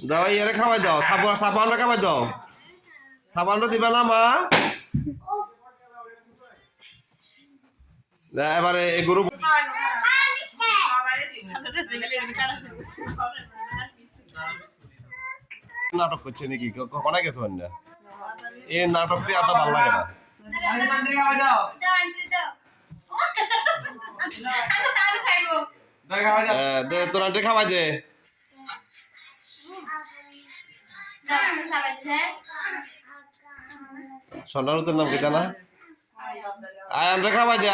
দাও ইয়ারে খাওয়াই দাও সাবানটা খাওয়াই দাও সাবানটা দিবা না মা এবারে এই গরু নাটক করছে নাকি কখনো গেছে না এই নাটকটি আর ভালো লাগে না দে তোর আন্টি খাওয়াই দে সোনার নাম কি জানা আয়ানটা খাওয়াই দে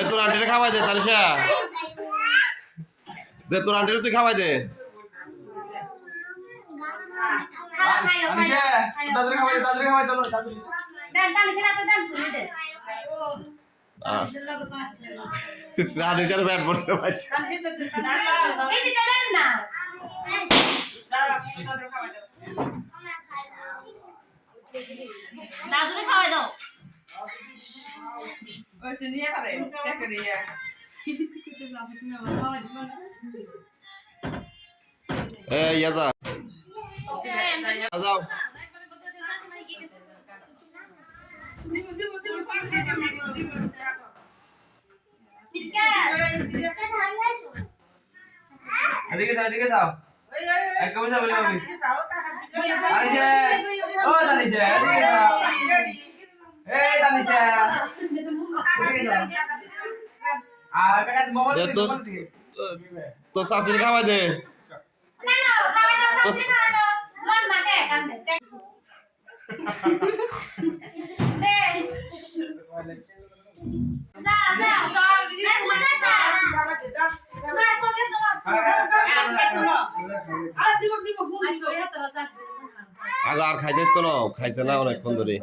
তোর আন্টিটা খাওয়াই দে তানিশা দে তোর আন্টিটা তুই খাওয়াই দে তানিশার ব্যাট পড়তে পারছে দাদুরে খাওয়াই দাও যাও এদিকে যাও এক বসে বলি আমি তানিশা ও তানিশা এদিকে যাও এই তানিশা এদিকে যাও আর কাকা মোবাইল তো শাশুড়ি খাওয়াই দে না না খাওয়াই দাও শাশুড়ি খাওয়াই দাও লন না কে কান্দে দে যা যা আর খাইতে তো না খাইছে না অনেকক্ষণ ধরে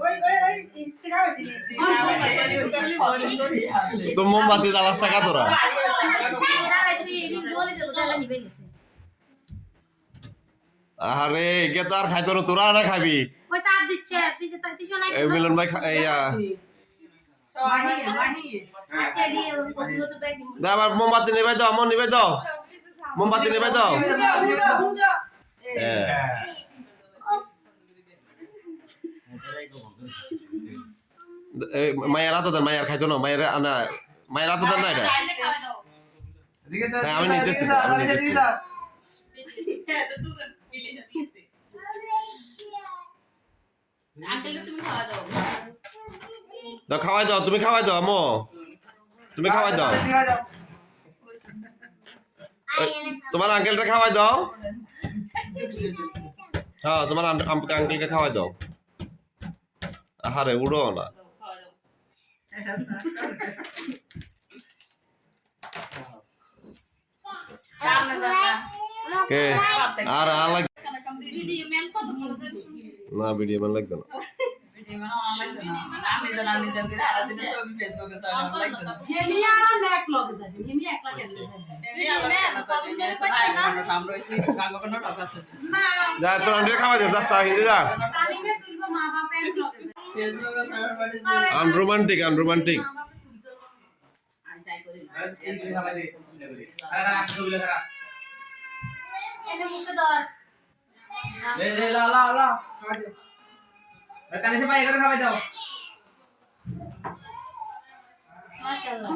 তোর মোমবাতি জ্বালাস টাকা তোরা আরে কে তো আর খাইতো না তোরা না খাবি মিলন ভাই আবার মোমবাতি নেবে দাও আমার নেবে দাও মোমবাতি নেবে দাও মায়ের হাতে দেন মায়ের খাইতো না মায়ের আনা মায়ের হাতে দেন না এটা আমি নিতেছি খাওয়াই দাও তুমি খাওয়াই দাও আমো তুমি খাওয়াই দাও তোমার আঙ্কেলটা খাওয়াই দাও হ্যাঁ তোমার আঙ্কেলকে খাওয়াই দাও আরে উড়ো না কে আর আলাগ না ভিডিও মান লাগবে না যা তোর আন্টি খাওয়া যা যা হিন্দি যা আনরোমান্টিক তানিশা ভাই এখানে খাওয়াই দাও মাশাআল্লাহ